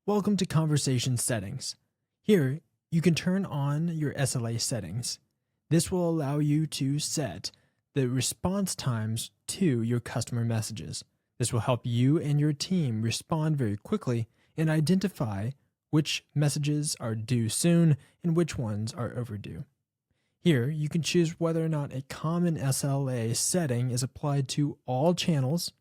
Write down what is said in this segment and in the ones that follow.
Welcome to Conversation Settings. Here, you can turn on your SLA settings. This will allow you to set the response times to your customer messages. This will help you and your team respond very quickly and identify which messages are due soon and which ones are overdue. Here, you can choose whether or not a common SLA setting is applied to all channels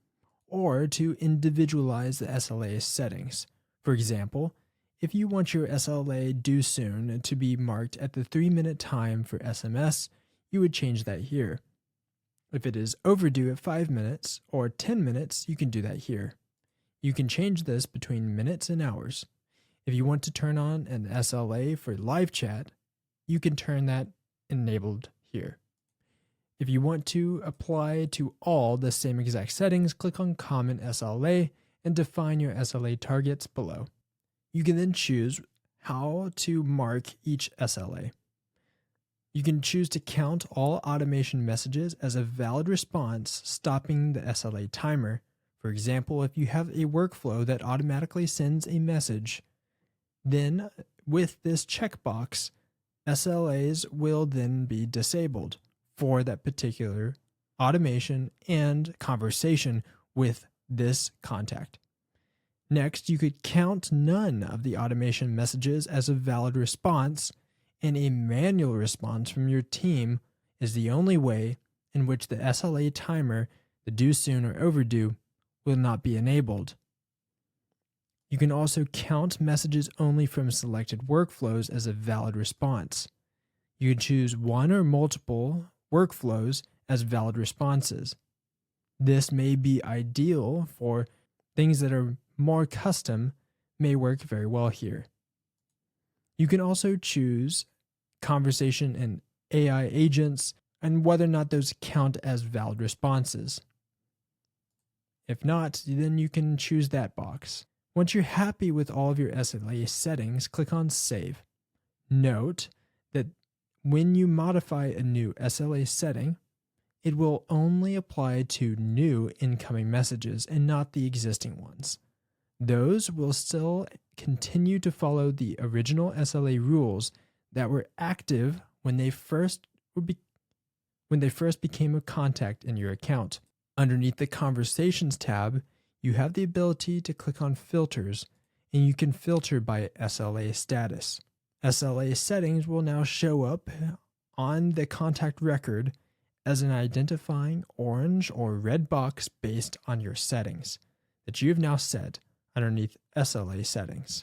or to individualize the SLA settings. For example, if you want your SLA due soon to be marked at the 3-minute time for SMS, you would change that here. If it is overdue at 5 minutes or 10 minutes, you can do that here. You can change this between minutes and hours. If you want to turn on an SLA for live chat, you can turn that enabled here. If you want to apply to all the same exact settings, click on Common SLA and define your SLA targets below. You can then choose how to mark each SLA. You can choose to count all automation messages as a valid response, stopping the SLA timer. For example, if you have a workflow that automatically sends a message, then with this checkbox, SLAs will then be disabled for that particular automation and conversation with this contact. Next, you could count none of the automation messages as a valid response, and a manual response from your team is the only way in which the SLA timer, the due soon or overdue, will not be enabled. You can also count messages only from selected workflows as a valid response. You can choose one or multiple workflows as valid responses. This may be ideal for things that are more custom, may work very well here. You can also choose conversation and AI agents and whether or not those count as valid responses. If not, then you can choose that box. Once you're happy with all of your SLA settings, click on Save. Note that when you modify a new SLA setting, it will only apply to new incoming messages and not the existing ones. Those will still continue to follow the original SLA rules that were active when they first became a contact in your account. Underneath the Conversations tab, you have the ability to click on Filters, and you can filter by SLA status. SLA settings will now show up on the contact record as an identifying orange or red box based on your settings that you have now set underneath SLA settings.